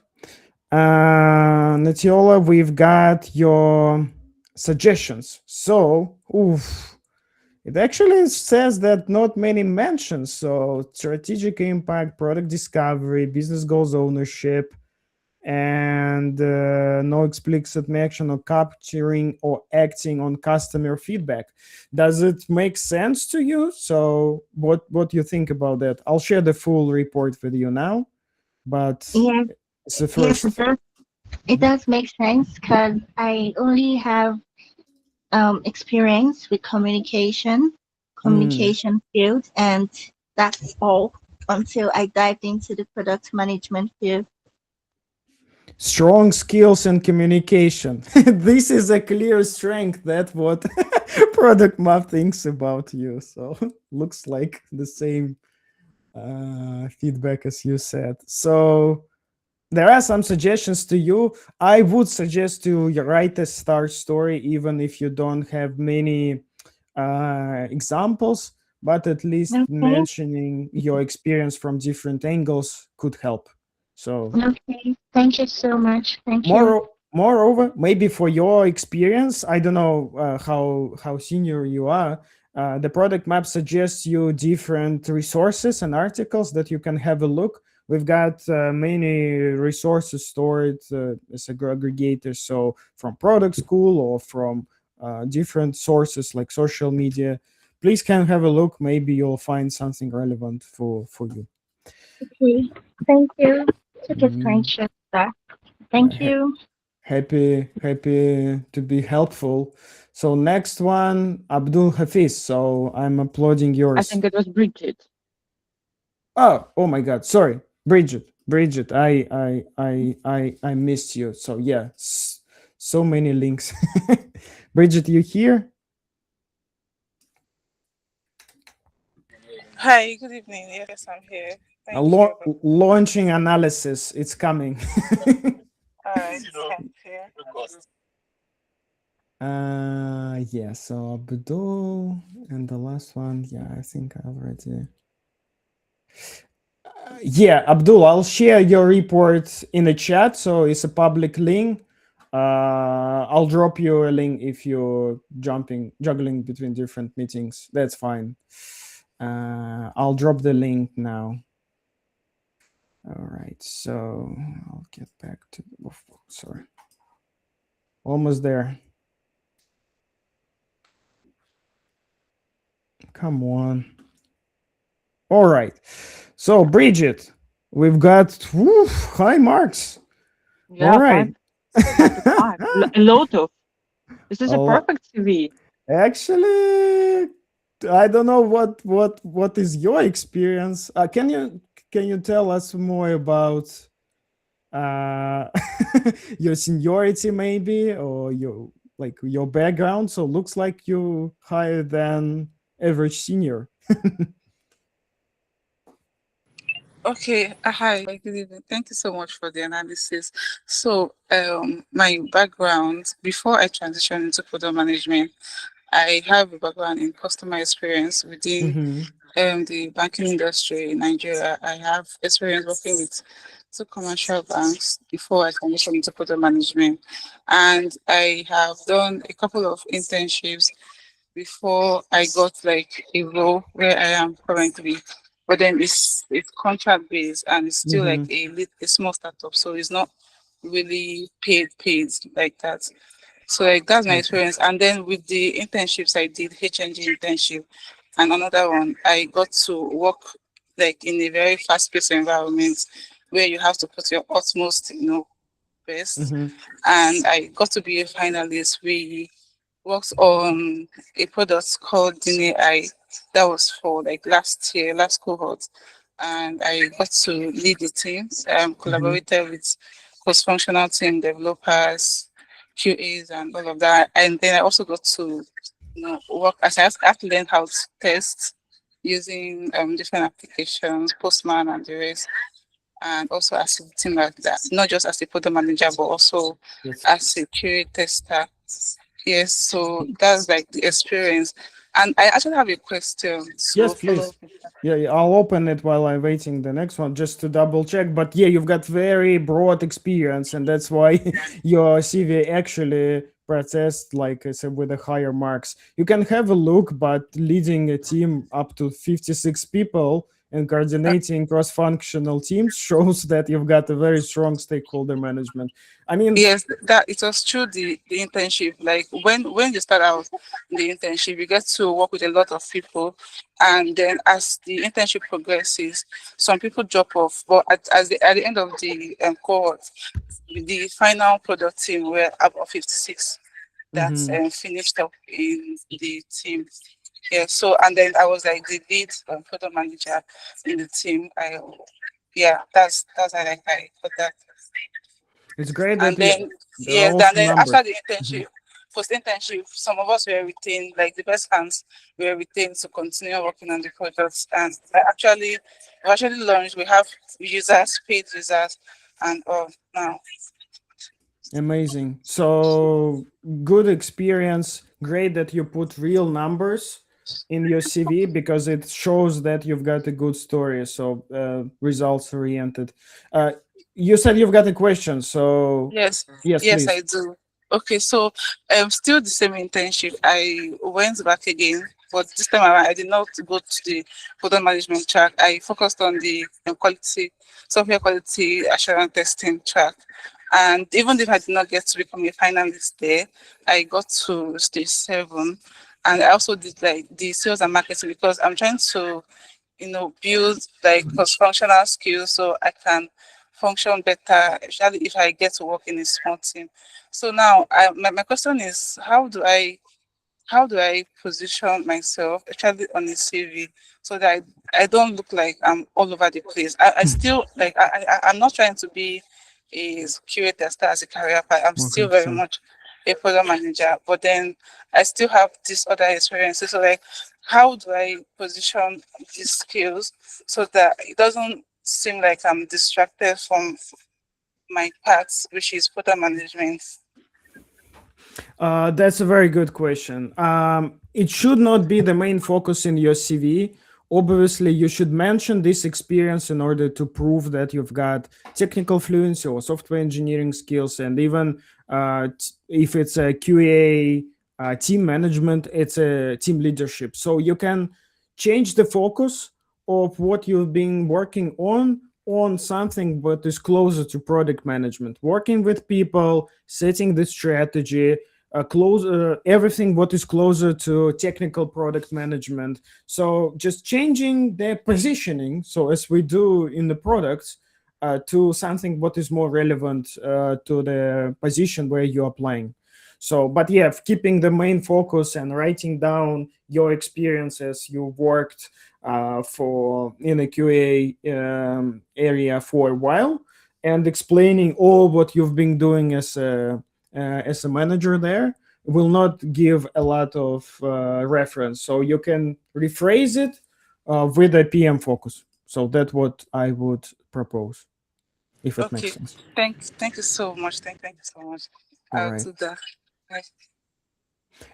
Natiola, we've got your suggestions. So, it actually says that not many mentions. So, strategic impact, product discovery, business goals ownership, and no explicit mention of capturing or acting on customer feedback. Does it make sense to you? So, what do you think about that? I'll share the full report with you now, but Yes, it's the yes, first. it does make sense because I only have experience with communication field, and that's all until I dived into the product management field. Strong skills and communication. This is a clear strength. That what product map thinks about you. So looks like the same feedback as you said. So there are some suggestions to you. I would suggest to write a start story, even if you don't have many examples, but at least Okay, mentioning your experience from different angles could help. So okay. Thank you so much. Thank you. moreover, maybe for your experience, I don't know how senior you are. The product map suggests you different resources and articles that you can have a look. We've got many resources stored as aggregators, so from product school or from different sources like social media. Please can have a look. Maybe you'll find something relevant for you. Okay. Thank you. Took a Mm, screenshot of that. Thank ha- you. happy to be helpful. So next one, Abdul Hafiz. So I'm uploading I yours. think it was Bridget. Oh my God! Sorry, Bridget. I missed you. So yeah, so many links. Bridget, you here? Hi, good evening. Yes, I'm here. Thank you. Launching analysis. It's coming. All right, thank you. Yeah. So Abdul and the last one. Yeah, I think I already. Yeah, Abdul, I'll share your report in the chat, so it's a public link. I'll drop you a link if you're juggling between different meetings. That's fine. I'll drop the link now. All right, so I'll get back to. Sorry, almost there. Come on. All right. So Bridget, we've got high marks. Yeah, All right. 5 a lot of. This is A a lot. perfect CV. Actually, I don't know what is your experience. Can you tell us more about your seniority maybe, or your background? So looks like you higher than average senior. Okay, hi, good evening. Thank you so much for the analysis. So, my background before I transitioned into product management, I have a background in customer experience within Mm-hmm. the banking industry in Nigeria. I have experience working with two commercial banks before I transitioned into product management, and I have done a couple of internships before I got like a role where I am currently. But then it's contract based and it's still like Mm-hmm. a small startup, so it's not really paid like that. So like that's my Okay. experience. And then with the internships I did, HNG internship and another one, I got to work like in a very fast paced environment where you have to put your utmost, best. Mm-hmm. And I got to be a finalist. We worked on a product called DNA. That was for like last year, last cohort. And I got to lead the team, Mm-hmm. collaborated with cross-functional team developers, QAs, and all of that. And then I also got to work as I have to learn how to test using different applications, Postman and the rest, and also as a team like that, not just as a product manager, but also Yes. as a QA tester. Yes, so that's like the experience. And I actually have a question Yes, to follow please. up with that. Yeah, I'll open it while I'm waiting the next one just to double check. But yeah, you've got very broad experience, and that's why your CV actually processed, like I said, with the higher marks. You can have a look, but leading a team up to 56 people and coordinating cross-functional teams shows that you've got a very strong stakeholder management. I mean, Yes, that it was through the internship. Like when you start out the internship, you get to work with a lot of people, and then as the internship progresses, some people drop off. But at the end of the cohort, the final product team were about 56 that mhm. finished up in the team. Yeah. So and then I was like the lead product manager in the team. That's how like I got that. It's great And that you. then There are yes, and also then numbers. after the Mhm. internship, post internship, some of us were retained, like the best hands were retained to continue working on the projects. And we actually launched. We have users, paid users, and all now. Amazing. So good experience. Great that you put real numbers in your CV because it shows that you've got a good story. So results oriented. You said you've got a question. So Yes, yes, yes, I please. do. Okay, so still the same internship. I went back again but this time around, I did not go to the product management track. I focused on the software quality assurance testing track. And even if I did not get to become a finalist there, I got to stage 7. And I also did like the sales and marketing because I'm trying to, build like cross-functional skills so I can function better, especially if I get to work in a small team. So now, my question is, how do I position myself, especially on a CV, so that I don't look like I'm all over the place? I still like I'm not trying to be a QA tester as a career path. I'm still very much a product manager, but then I still have these other experiences. So like, how do I position these skills so that it doesn't seem like I'm distracted from my path, which is product management? That's a very good question. It should not be the main focus in your CV. Obviously, you should mention this experience in order to prove that you've got technical fluency or software engineering skills, and even if it's a QA team management, it's a team leadership. So you can change the focus of what you've been working on something but is closer to product management, working with people, setting the strategy, everything what is closer to technical product management. So just changing the positioning, so as we do in the products, to something what is more relevant to the position where you are applying. So, but yeah, keeping the main focus and writing down your experiences you worked for in a QA area for a while, and explaining all what you've been doing as a manager there will not give a lot of reference. So you can rephrase it with a PM focus. So that's what I would propose, if it makes Okay. sense. Thank you so much. Thank you so much. All I'll right. do that. Bye.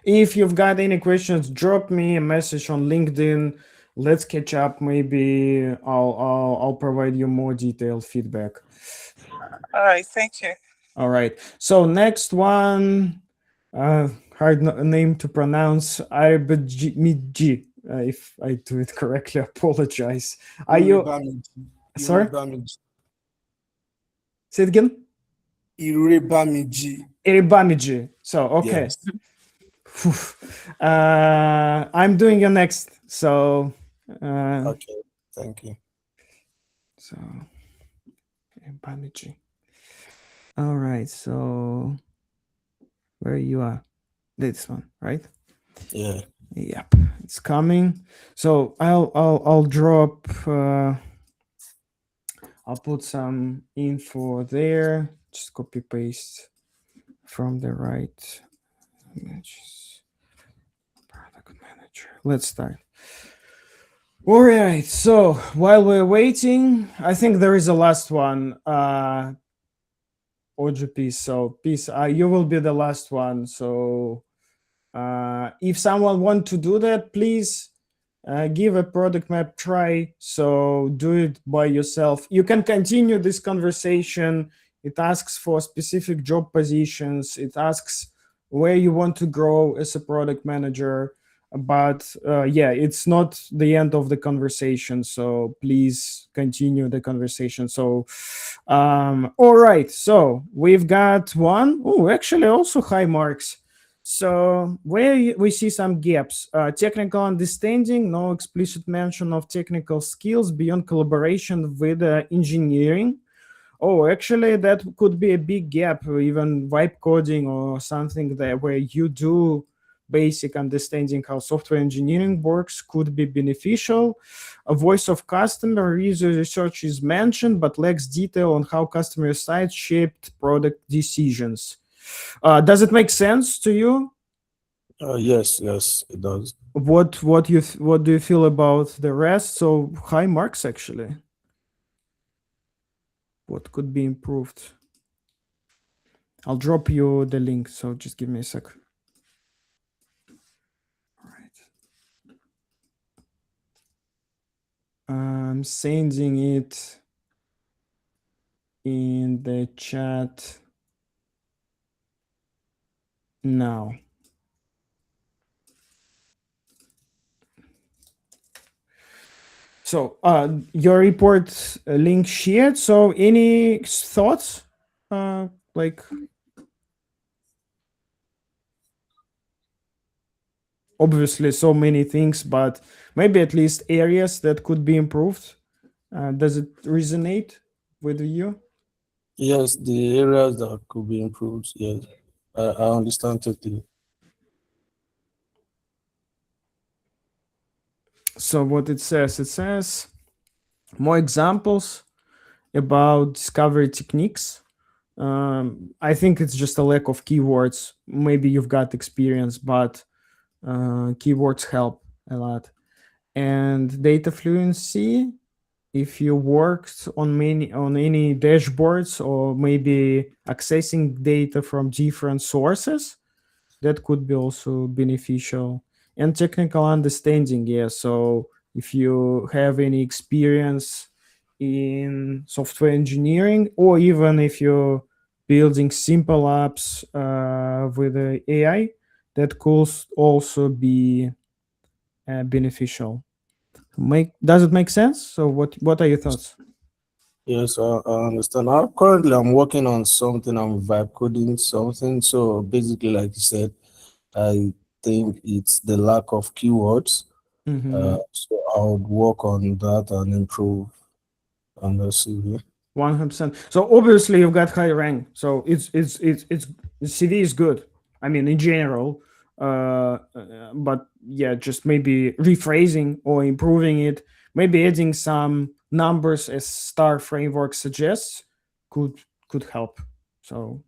If you've got any questions, drop me a message on LinkedIn. Let's catch up. Maybe I'll provide you more detailed feedback. All right. Thank you. All right. So next one, hard name to pronounce. Arbjmidji. If I do it correctly, apologize. Are you? Sorry. Say it again. Iribamiji. So okay. Yes. I'm doing your next. So. Okay. Thank you. So. Iribamiji. All right. So. Where you are? This one, right? Yeah. Yep, it's coming. So I'll drop. I'll put some info there. Just copy paste from the right. Product manager. Let's start. All right. So while we're waiting, I think there is a last one. OGP. So peace. You will be the last one. So if someone want to do that, please give a product map try. So do it by yourself. You can continue this conversation. It asks for specific job positions. It asks where you want to grow as a product manager. But yeah, it's not the end of the conversation. So please continue the conversation. So, all right. So we've got one. Oh, actually also high marks. So where we see some gaps, technical understanding, no explicit mention of technical skills beyond collaboration with engineering. Oh, actually, that could be a big gap, or even vibe coding or something that where you do basic understanding how software engineering works could be beneficial. A voice of customer user research is mentioned, but lacks detail on how customer sites shaped product decisions. Does it make sense to you? Yes, it does. What do you feel about the rest? So high marks actually. What could be improved? I'll drop you the link. So just give me a sec. All right. I'm sending it in the chat now. So your report link shared. So any thoughts? Like obviously so many things, but maybe at least areas that could be improved. Does it resonate with you? Yes, the areas that could be improved. Yes, I understand totally. So what it says more examples about discovery techniques. I think it's just a lack of keywords. Maybe you've got experience, but keywords help a lot. And data fluency, if you worked on any dashboards or maybe accessing data from different sources, that could be also beneficial. And technical understanding, yeah. So if you have any experience in software engineering, or even if you're building simple apps with AI, that could also be beneficial. Does it make sense? So what are your thoughts? Yes, I understand. Currently, I'm working on something. I'm vibe coding something. So basically, like you said, I think it's the lack of keywords. So I would work on that and improve on the CV. 100%. So obviously you've got high rank. So it's the CV is good. I mean, in general, but yeah, just maybe rephrasing or improving it, maybe adding some numbers as Star Framework suggests could help. So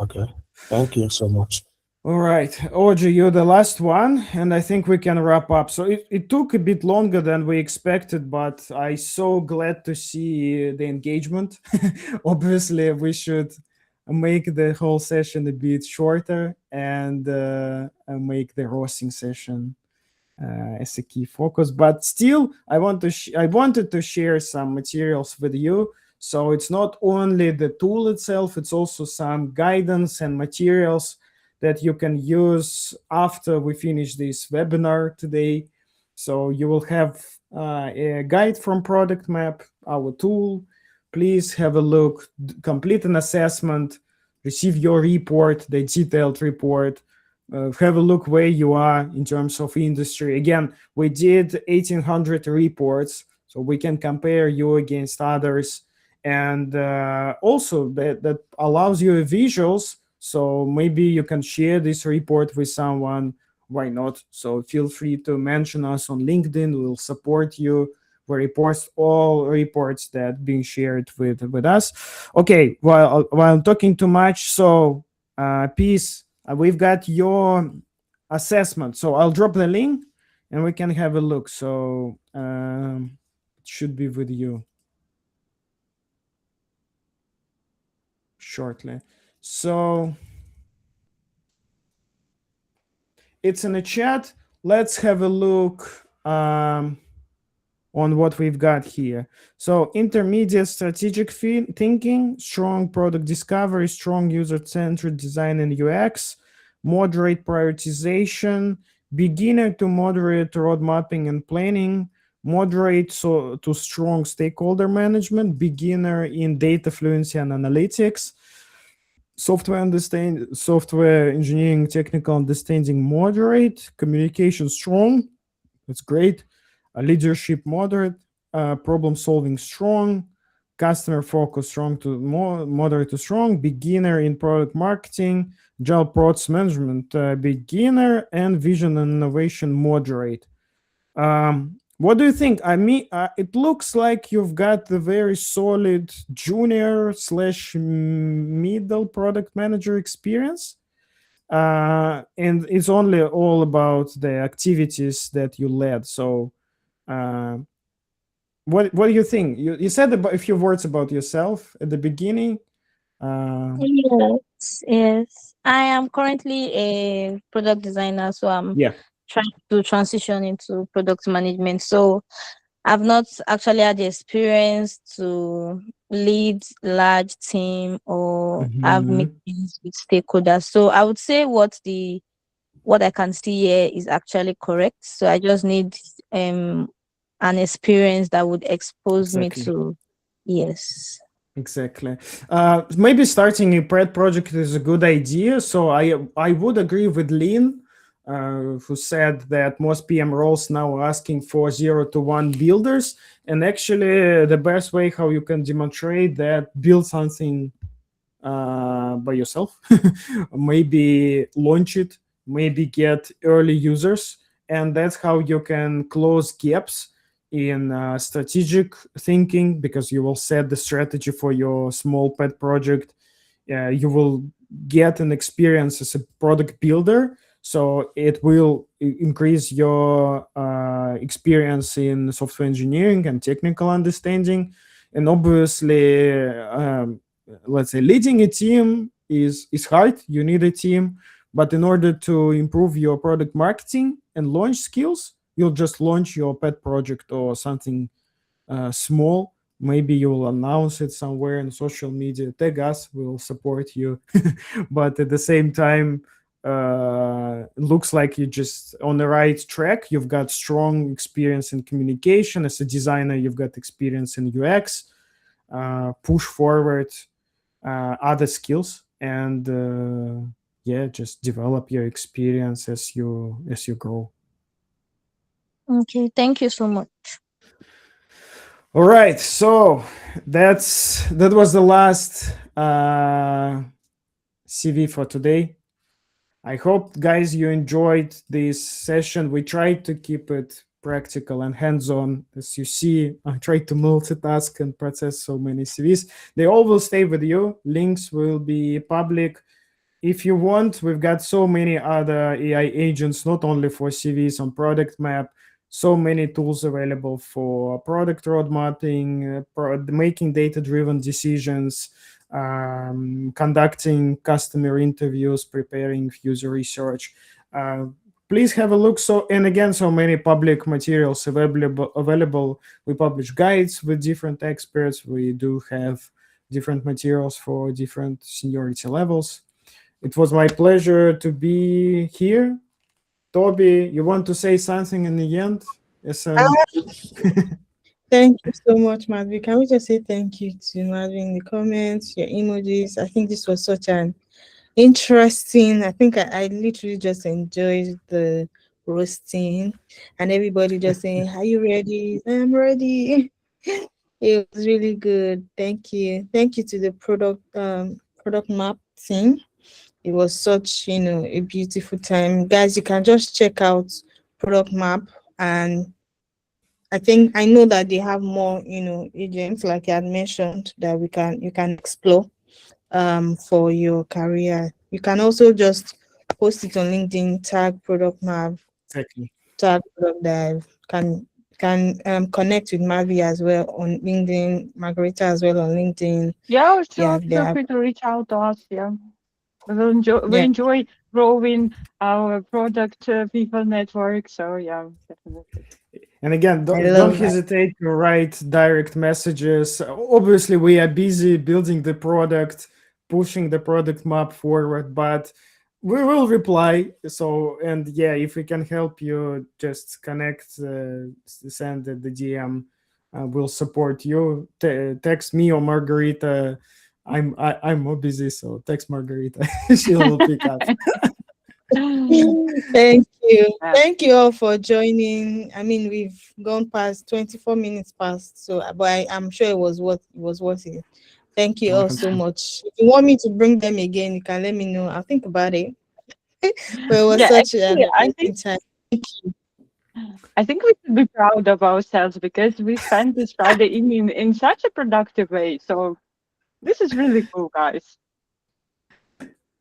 Okay. Thank you so much. all right, Oji, you're the last one, and I think we can wrap up. So it took a bit longer than we expected, but I so glad to see the engagement. Obviously, we should make the whole session a bit shorter and make the roasting session as a key focus. But still, I wanted to share some materials with you. So it's not only the tool itself; it's also some guidance and materials that you can use after we finish this webinar today. So you will have a guide from Product Map, our tool. Please have a look, complete an assessment, receive your report, the detailed report. Have a look where you are in terms of industry. Again, we did 1,800 reports, so we can compare you against others. And also that allows you visuals, so maybe you can share this report with someone. Why not? So feel free to mention us on LinkedIn. We'll support you. We repost all reports that being shared with us. Okay, while I'm talking too much, so peace. We've got your assessment. So I'll drop the link and we can have a look. So it should be with you shortly. So it's in the chat. Let's have a look on what we've got here. So intermediate strategic thinking, strong product discovery, strong user-centered design and UX, moderate prioritization, beginner to moderate road mapping and planning, moderate to strong stakeholder management, beginner in data fluency and analytics, software engineering technical understanding moderate, communication strong, that's great, leadership moderate, problem solving strong, customer focus strong to moderate to strong, beginner in product marketing, agile products management beginner, and vision and innovation moderate. What do you think? I mean, it looks like you've got the very solid junior / middle product manager experience. And it's only all about the activities that you led. So, what do you think? You said a few words about yourself at the beginning. Yes, yes. I am currently a product designer, so I'm Yeah. trying to transition into product management. So I've not actually had the experience to lead large team or have Mhm. meetings with stakeholders. So I would say what I can see here is actually correct. So I just need an experience that would expose me Exactly. to. Yes. Exactly. Maybe starting a pet project is a good idea. So I would agree with Lynn, who said that most PM roles now are asking for 0 to 1 builders. And actually, the best way how you can demonstrate that, build something by yourself, maybe launch it, maybe get early users, and that's how you can close gaps in strategic thinking, because you will set the strategy for your small pet project. You will get an experience as a product builder, so it will increase your experience in software engineering and technical understanding. And obviously, let's say leading a team is hard. You need a team, but in order to improve your product marketing and launch skills, you'll just launch your pet project or something small. Maybe you will announce it somewhere in social media, tag us, we'll support you. But at the same time, it looks like you're just on the right track. You've got strong experience in communication. As a designer, you've got experience in UX. Push forward other skills, and yeah, just develop your experience as you grow. Okay. Thank you so much. All right, so that was the last CV for today. I hope, guys, you enjoyed this session. We tried to keep it practical and hands-on. As you see, I tried to multitask and process so many CVs. They all will stay with you. Links will be public. If you want, we've got so many other AI agents, not only for CVs on Product Map, so many tools available for product road mapping, making data-driven decisions, conducting customer interviews, preparing user research. Please have a look. So, and again, so many public materials available. We publish guides with different experts. We do have different materials for different seniority levels. It was my pleasure to be here. Toby, you want to say something in the end? Yes. Thank you so much, Madvi. Can we just say thank you to Madvi in the comments, your emojis? I think this was such an interesting. I think I literally just enjoyed the roasting and everybody just saying, "Are you ready? I'm ready." It was really good. Thank you. Thank you to the product map team. It was such, a beautiful time. Guys, you can just check out product map, and I know that they have more, agents like you had mentioned that you can explore for your career. You can also just post it on LinkedIn, tag product map, Exactly. tag ProductDive, can connect with Mavi as well on LinkedIn, Margarita as well on LinkedIn. Yeah, Yeah, sure. they Feel have, free to reach out to us. Yeah. We yeah. enjoy growing our product people network. So yeah, definitely. And again, I don't love that. hesitate to write direct messages. Obviously, we are busy building the product, pushing the product map forward, but we will reply. So, and yeah, if we can help you, just connect, send the DM. We'll support you. Text me or Margarita. I'm more busy, so text Margarita. She will pick up. Thank you. Yeah. Thank you all for joining. I mean, we've gone past 24 minutes past, so but I'm sure it was worth it. Thank you all so 100%. much. If you want me to bring them again, you can let me know. I'll think about it. But it was Yeah, such actually, an amazing time. I think we should be proud of ourselves because we spent this Friday evening in such a productive way. So this is really cool, guys.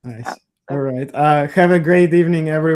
Nice. Yeah. All right. Have a great evening, everyone.